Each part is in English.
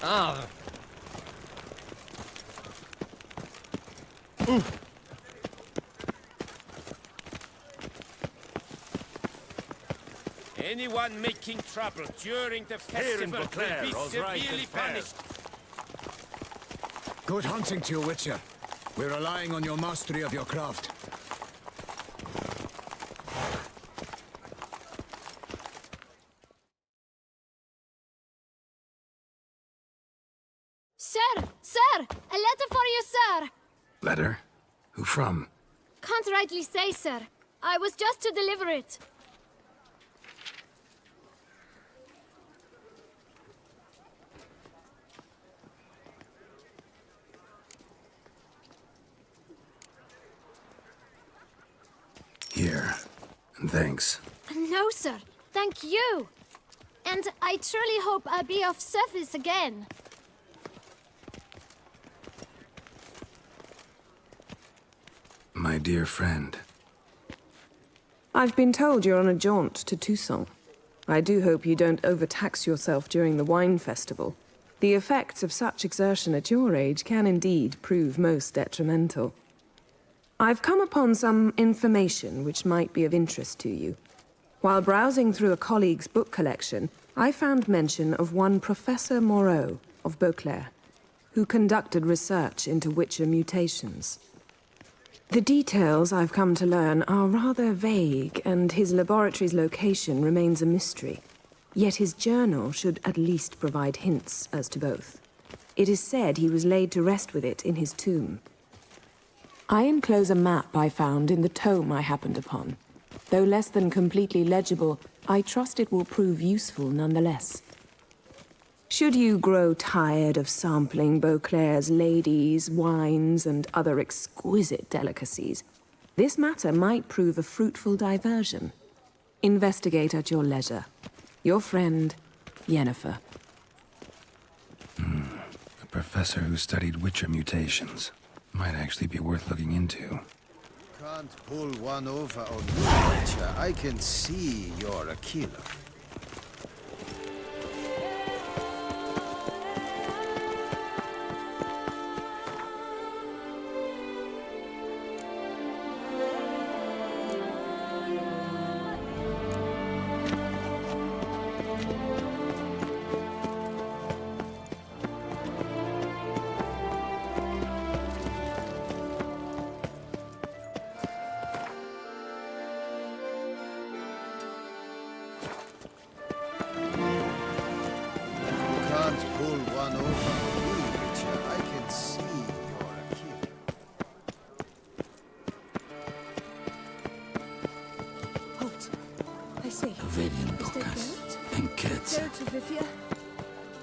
Ah. Anyone making trouble during the festival will be severely punished. Good hunting to you, Witcher. We're relying on your mastery of your craft. Sir! A letter for you, sir! Letter? Who from? Can't rightly say, sir. I was just to deliver it. Here. And thanks. No, sir. Thank you. And I truly hope I'll be of service again. My dear friend. I've been told you're on a jaunt to Toussaint. I do hope you don't overtax yourself during the wine festival. The effects of such exertion at your age can indeed prove most detrimental. I've come upon some information which might be of interest to you. While browsing through a colleague's book collection, I found mention of one Professor Moreau of Beauclair, who conducted research into Witcher mutations. The details I've come to learn are rather vague, and his laboratory's location remains a mystery. Yet his journal should at least provide hints as to both. It is said he was laid to rest with it in his tomb. I enclose a map I found in the tome I happened upon. Though less than completely legible, I trust it will prove useful nonetheless. Should you grow tired of sampling Beauclair's ladies, wines, and other exquisite delicacies, this matter might prove a fruitful diversion. Investigate at your leisure. Your friend, Yennefer. A professor who studied Witcher mutations. Might actually be worth looking into. Can't pull one over on you, Witcher. I can see you're a killer.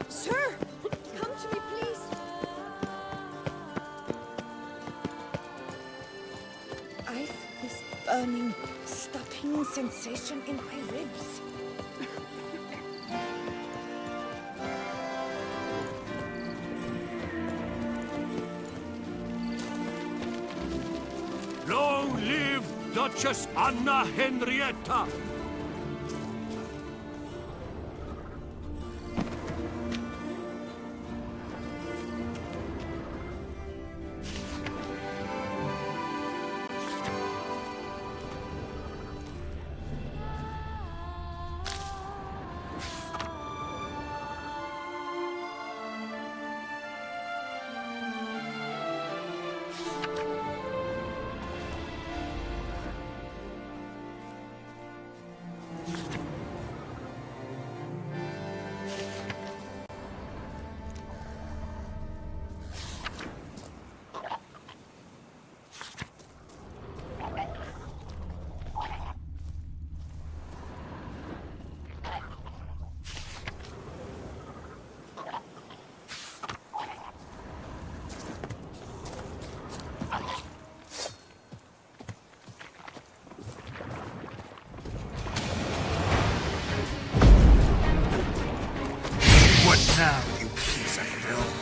Sir! Come to me, please! I've this burning, stopping sensation in my ribs. Long live Duchess Anna Henrietta! Now, you piece of filth.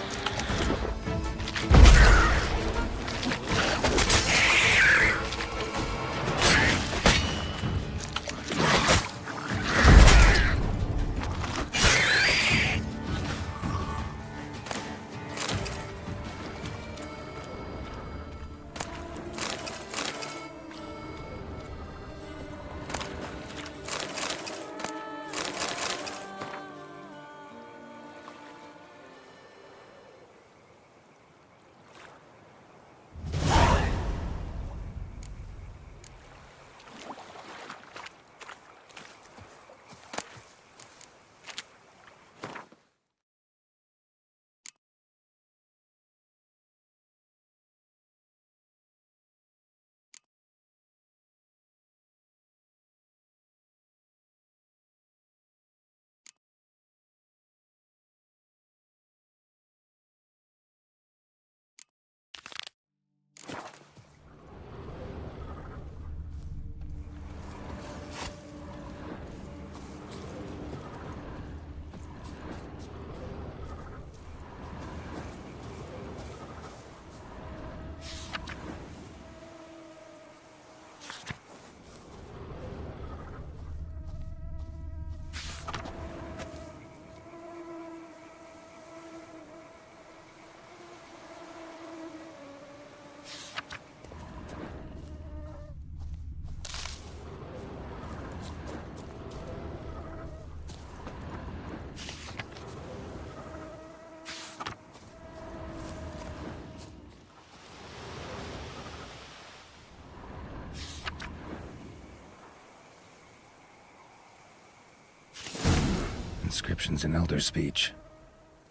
inscriptions in Elder speech.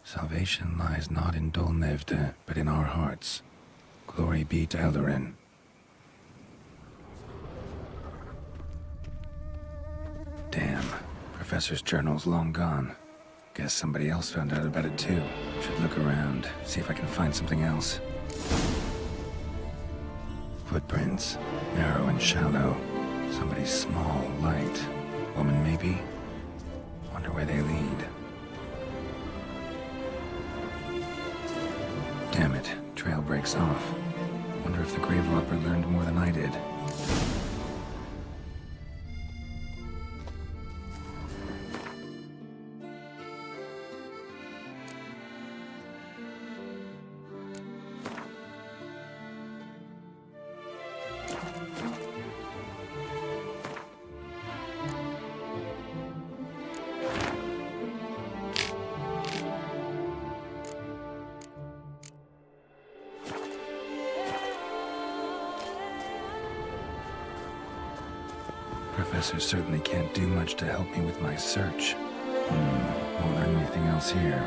Salvation lies not in Dol Nevde, but in our hearts. Glory be to Eldarin. Damn. Professor's journal's long gone. Guess somebody else found out about it too. Should look around, see if I can find something else. Footprints. Narrow and shallow. Somebody small, light. Woman, maybe? Wonder where they lead. Damn it. Trail breaks off. Wonder if the grave robber learned more than I did. Professor certainly can't do much to help me with my search. Won't learn anything else here.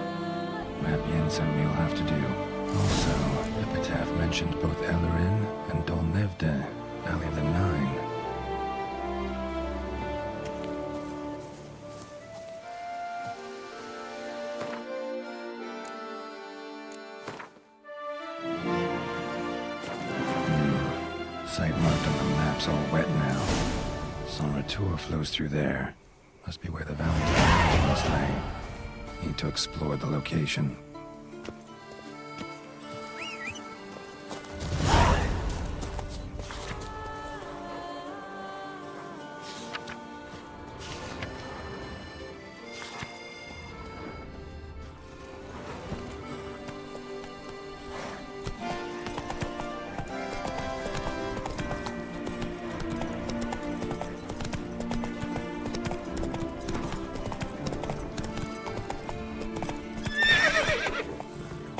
Map Yen sent me'll have to do. Also, Epitaph mentioned both Eldarin and Dol Nevde, Valley of the Nine. Site marked on the map's all wet now. Sonratur flows through there. Must be where the Valley of the Nine once lay. Need to explore the location.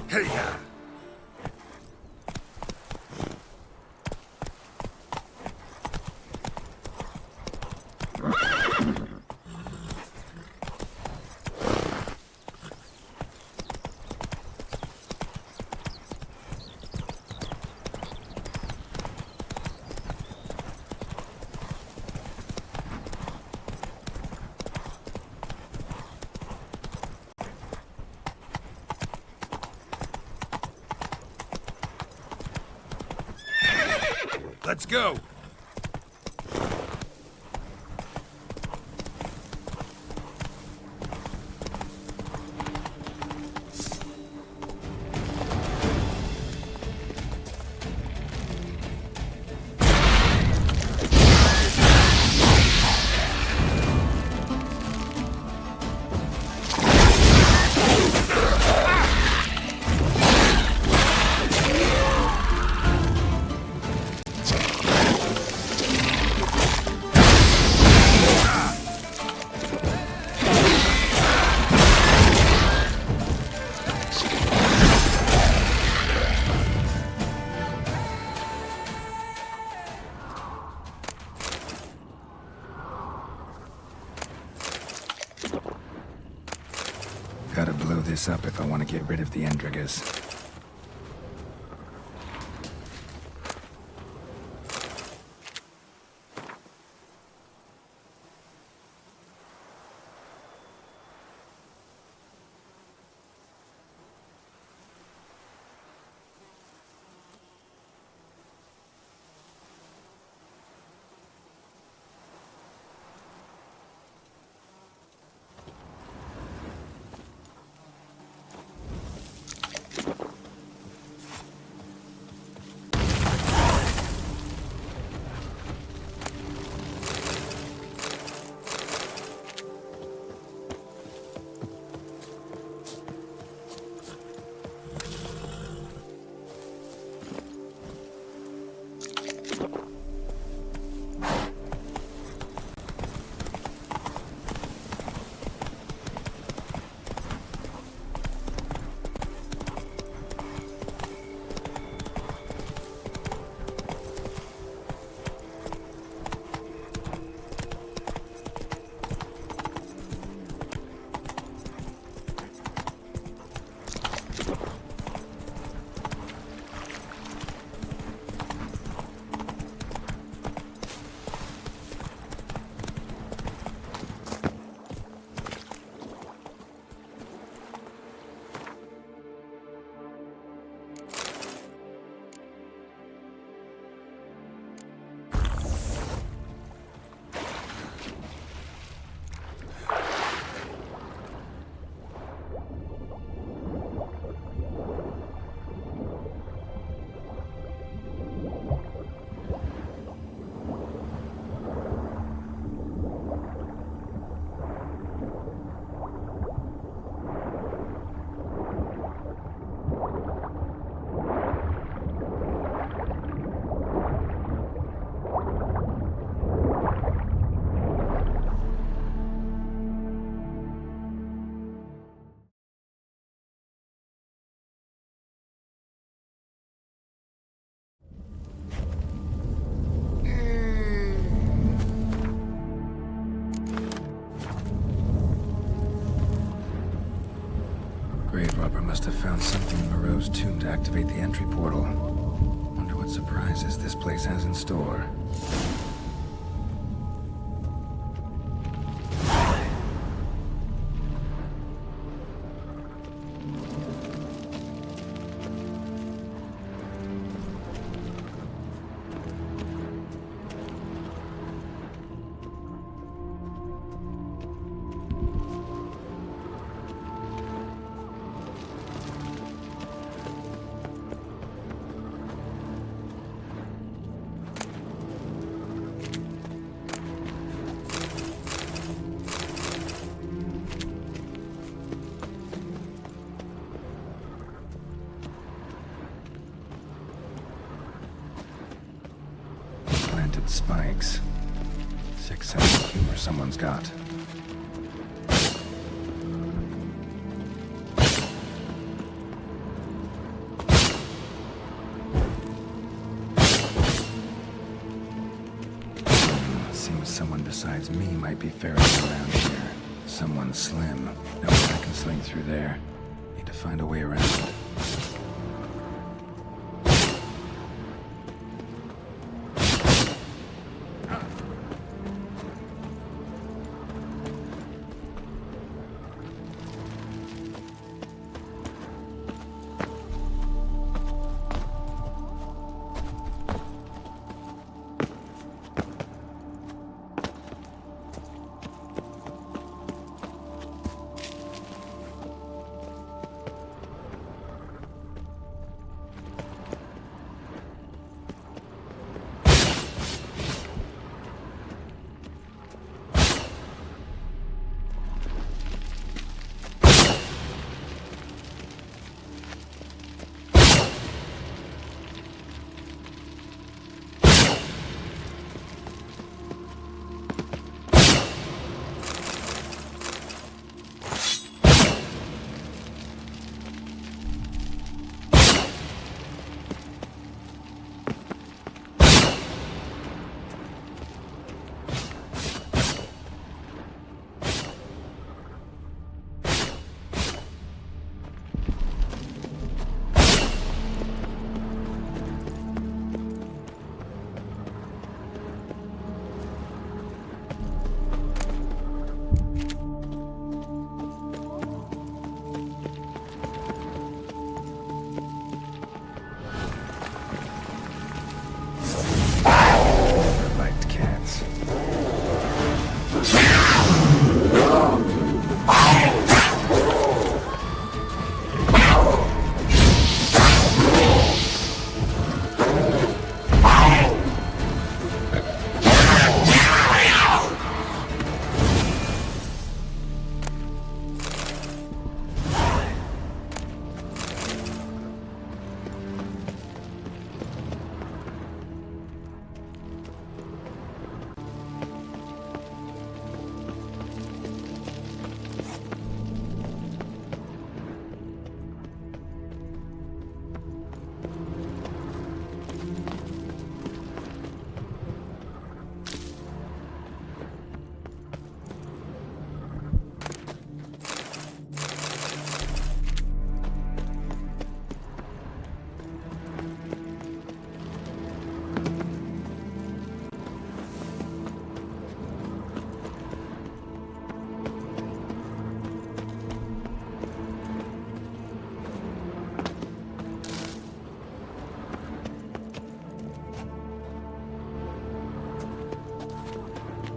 Hey-ya! Let's go! Gotta blow this up if I want to get rid of the Endrigas. robber must have found something in Moreau's tomb to activate the entry portal. Wonder what surprises this place has in store. Planted spikes. Sick sense of humor someone's got. Seems someone besides me might be ferreting around here. Someone slim. No way I can sling through there. Need to find a way around.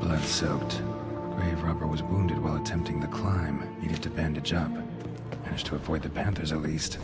Blood-soaked. Grave robber was wounded while attempting the climb. Needed to bandage up. Managed to avoid the panthers at least.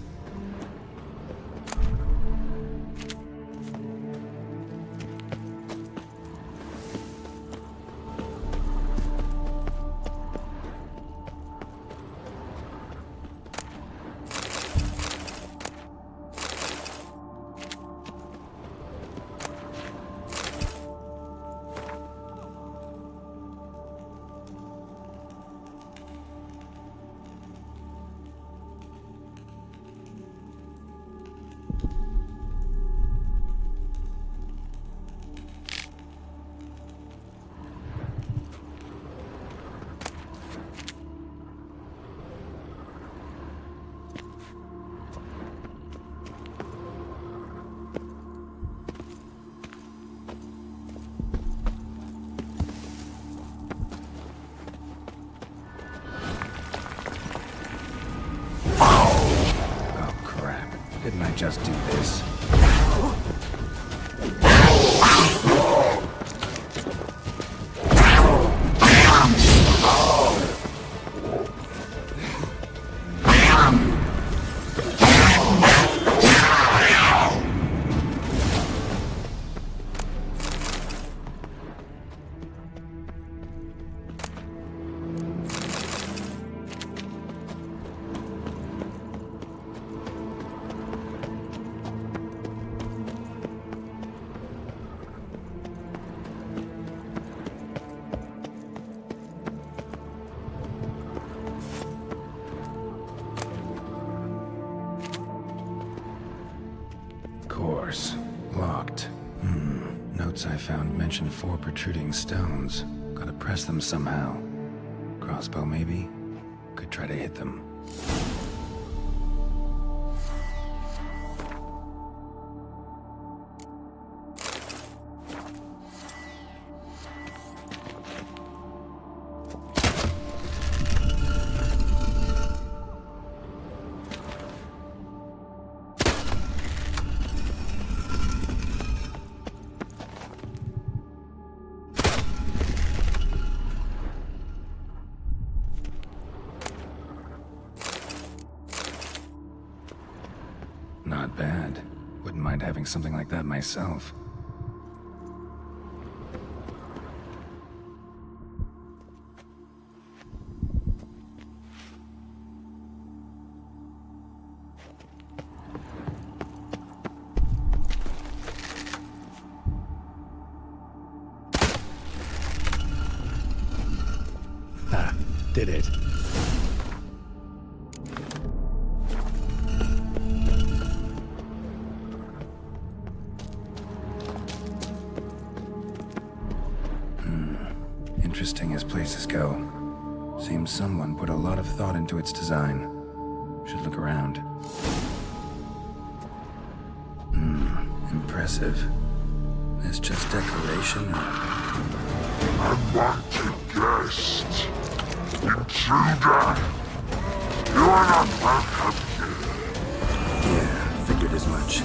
Can I just do this? Course. Locked. Notes I found mention 4 protruding stones. Gotta press them somehow. Crossbow, maybe? Could try to hit them. Not bad. Wouldn't mind having something like that myself. Ha! Did it. Interesting as places go. Seems someone put a lot of thought into its design. Should look around. Impressive. Is just decoration or... Unwanted guest. Intruder. You are not welcome here. Yeah, figured as much.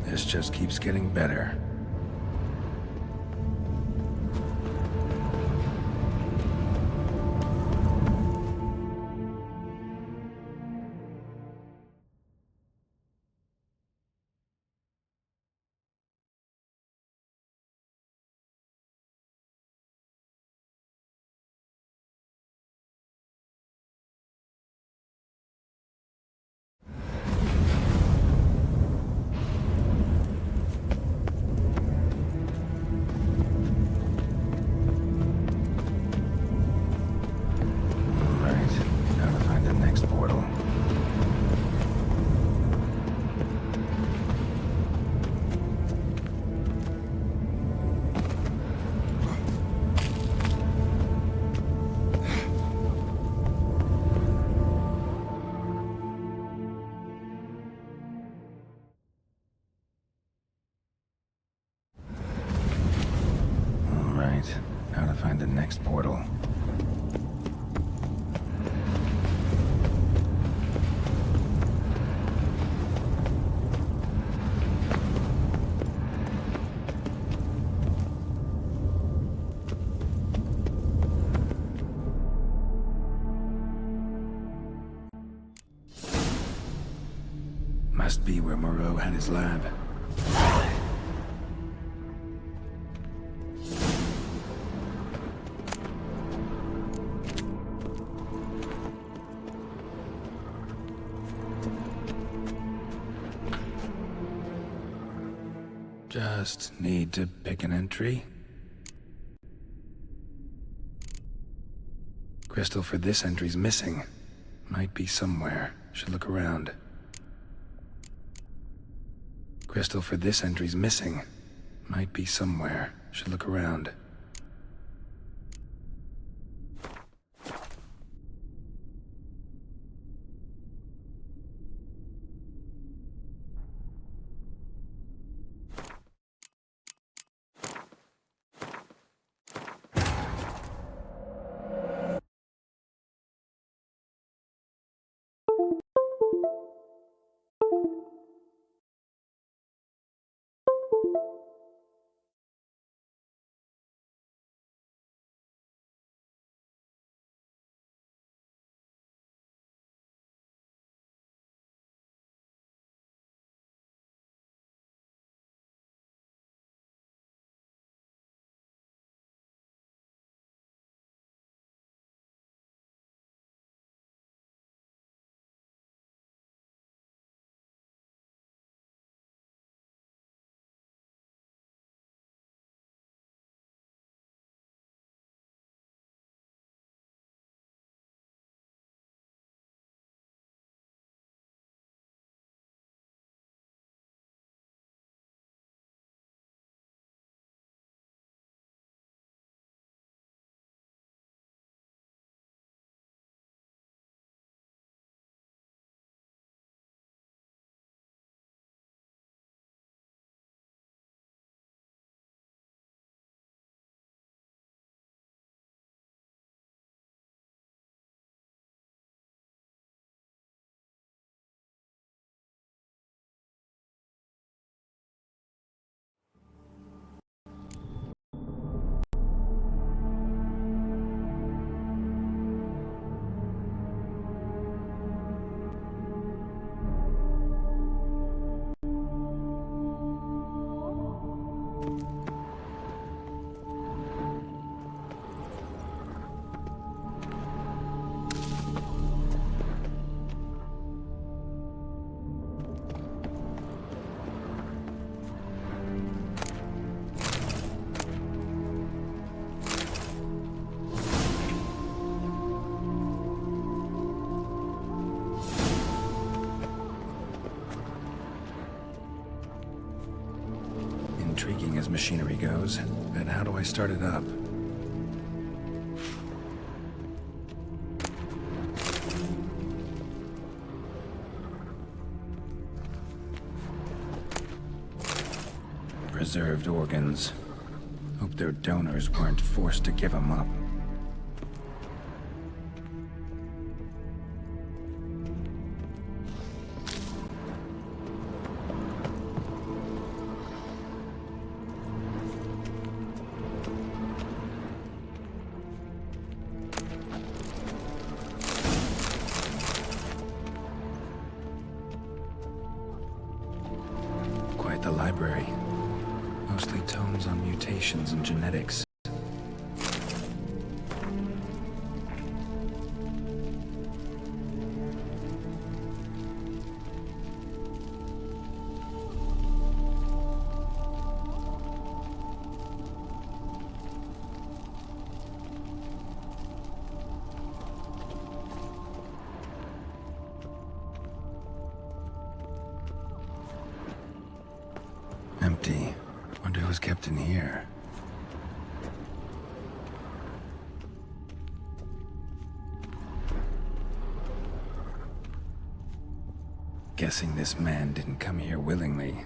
This just keeps getting better. Now to find the next portal. Must be where Moreau had his lab. Just need to pick an entry. Crystal for this entry's missing. Might be somewhere. Should look around. Crystal for this entry's missing. Might be somewhere. Should look around. Intriguing as machinery goes, but how do I start it up? Preserved organs. Hope their donors weren't forced to give them up. Quite the library. Mostly tomes on mutations and genetics. Empty. Wonder who's kept in here. Guessing this man didn't come here willingly.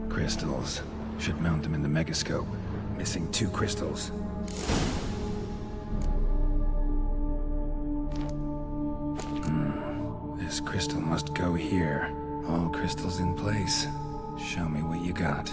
Crystals. Should mount them in the megascope. Missing 2 crystals. This crystal must go here. All crystals in place. Show me what you got.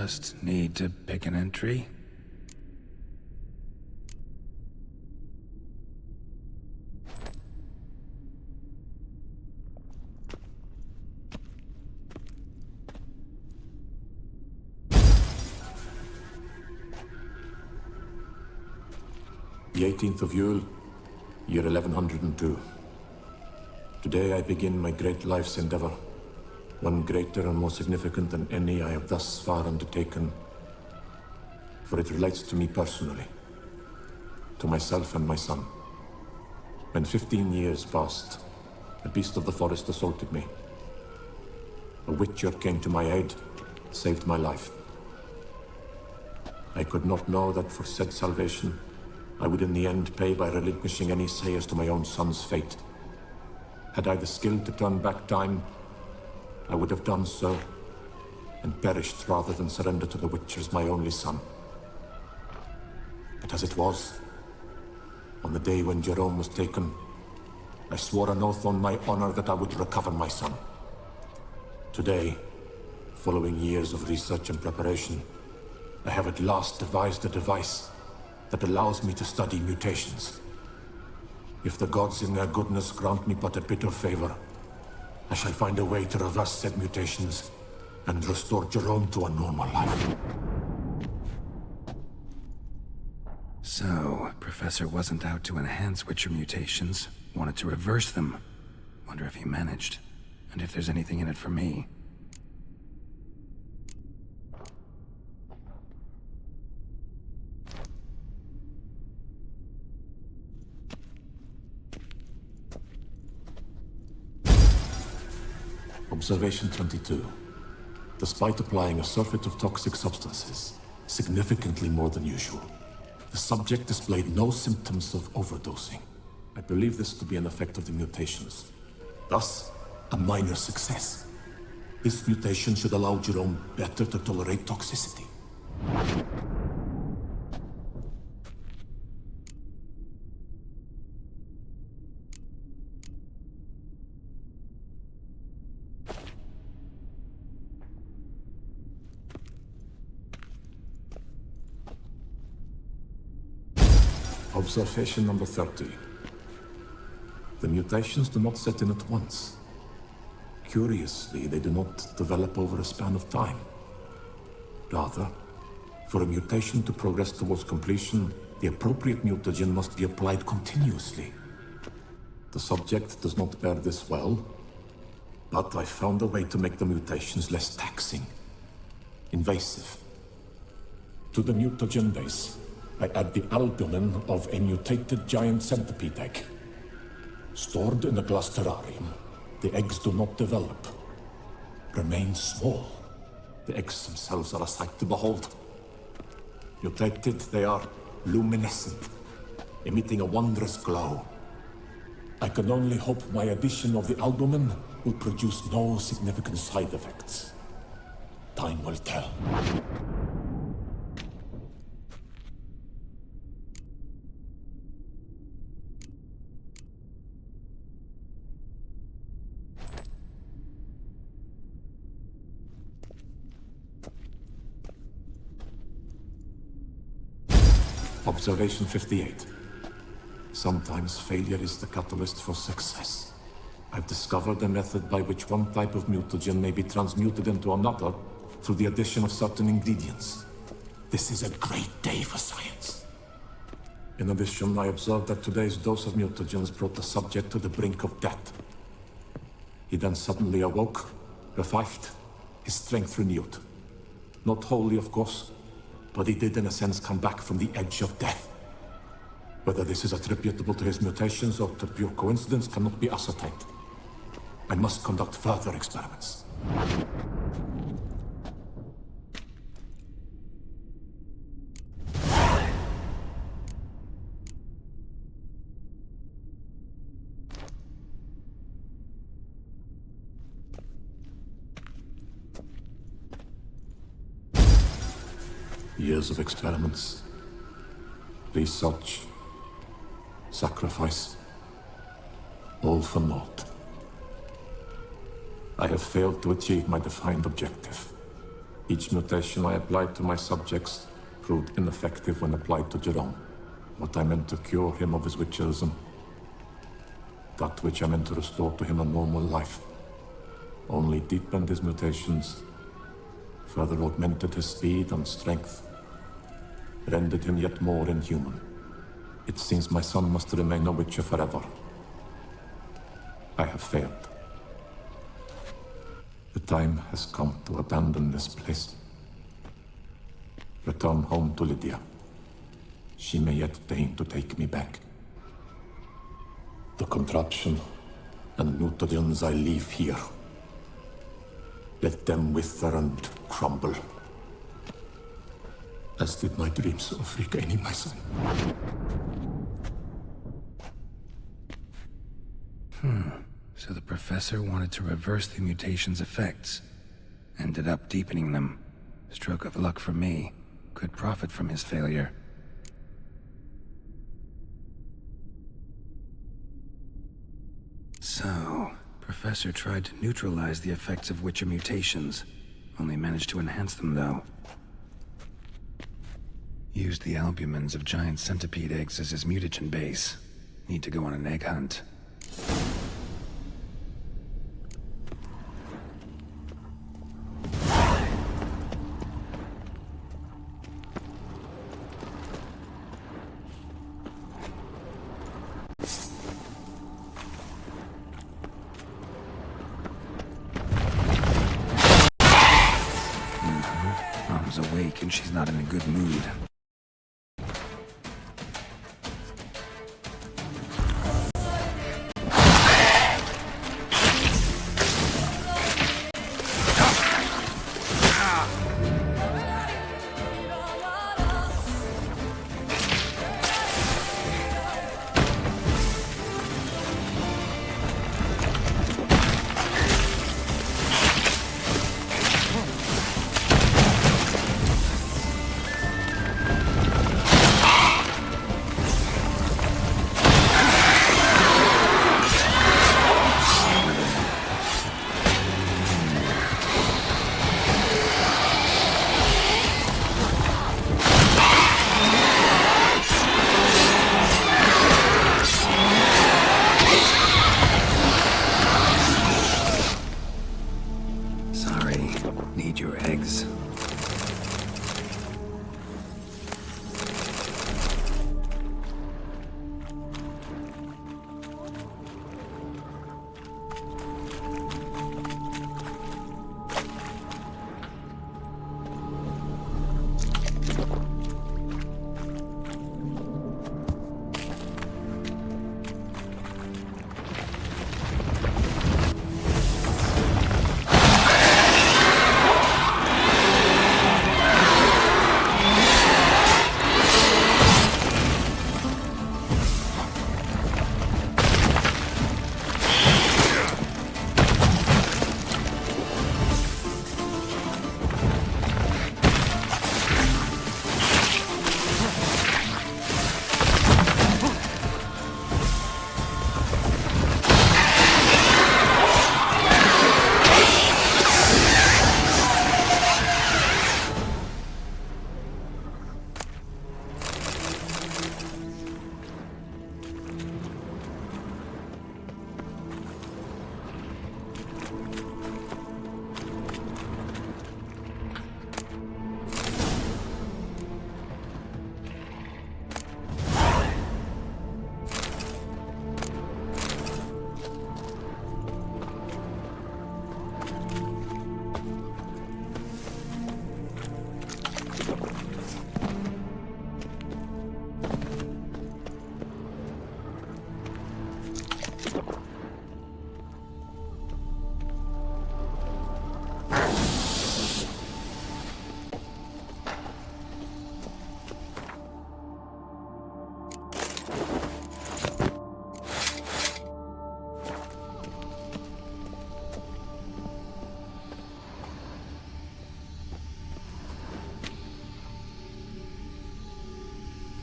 just need to pick an entry. The 18th of Yule, year 1102. Today I begin my great life's endeavor, one greater and more significant than any I have thus far undertaken, for it relates to me personally, to myself and my son. When 15 years passed, a beast of the forest assaulted me. A witcher came to my aid, saved my life. I could not know that for said salvation, I would in the end pay by relinquishing any say as to my own son's fate. Had I the skill to turn back time, I would have done so, and perished rather than surrender to the Witchers my only son. But as it was, on the day when Jerome was taken, I swore an oath on my honor that I would recover my son. Today, following years of research and preparation, I have at last devised a device that allows me to study mutations. If the gods in their goodness grant me but a bit of favor, I shall find a way to reverse said mutations and restore Jerome to a normal life. So, Professor wasn't out to enhance Witcher mutations, wanted to reverse them. Wonder if he managed, and if there's anything in it for me. Observation 22. Despite applying a surfeit of toxic substances, significantly more than usual, the subject displayed no symptoms of overdosing. I believe this to be an effect of the mutations. Thus, a minor success. This mutation should allow Jerome better to tolerate toxicity. Observation number 30. The mutations do not set in at once. Curiously, they do not develop over a span of time. Rather, for a mutation to progress towards completion, the appropriate mutagen must be applied continuously. The subject does not bear this well, but I found a way to make the mutations less taxing, invasive. To the mutagen base, I add the albumin of a mutated giant centipede egg. Stored in a glass terrarium, the eggs do not develop, remain small. The eggs themselves are a sight to behold. Mutated, they are luminescent, emitting a wondrous glow. I can only hope my addition of the albumin will produce no significant side effects. Time will tell. Observation 58. Sometimes failure is the catalyst for success. I've discovered a method by which one type of mutagen may be transmuted into another through the addition of certain ingredients. This is a great day for science. In addition, I observed that today's dose of mutagens brought the subject to the brink of death. He then suddenly awoke, revived, his strength renewed. Not wholly, of course, but he did in a sense come back from the edge of death. Whether this is attributable to his mutations or to pure coincidence cannot be ascertained. I must conduct further experiments. Years of experiments, research, sacrifice, all for naught. I have failed to achieve my defined objective. Each mutation I applied to my subjects proved ineffective when applied to Jerome. What I meant to cure him of his witcherism, that which I meant to restore to him a normal life, only deepened his mutations, further augmented his speed and strength, rendered him yet more inhuman. It seems my son must remain a witcher forever. I have failed. The time has come to abandon this place. Return home to Lydia. She may yet deign to take me back. The contraption and mutagens I leave here, let them wither and crumble, as did my dreams of regaining my son. So the professor wanted to reverse the mutation's effects. Ended up deepening them. Stroke of luck for me. Could profit from his failure. So, Professor tried to neutralize the effects of Witcher mutations. Only managed to enhance them, though. Used the albumins of giant centipede eggs as his mutagen base. Need to go on an egg hunt. Mom's awake and she's not in a good mood. Need your eggs.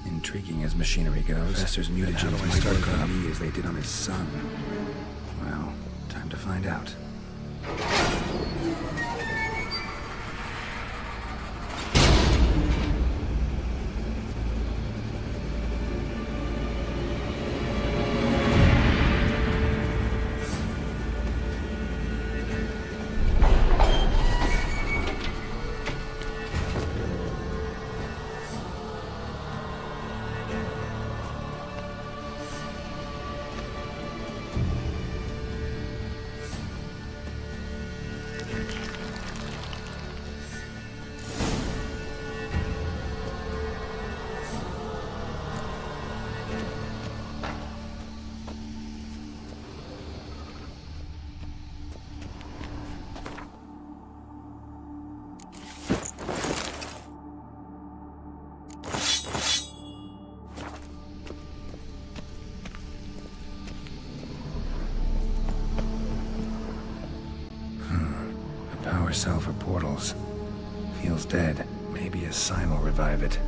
Intriguing as machinery goes. Professor's mutagens might work on me as they did on his son. Well, time to find out. power cell for portals. Feels dead. Maybe a sign will revive it.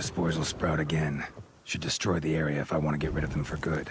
spores will sprout again. Should destroy the area if I want to get rid of them for good.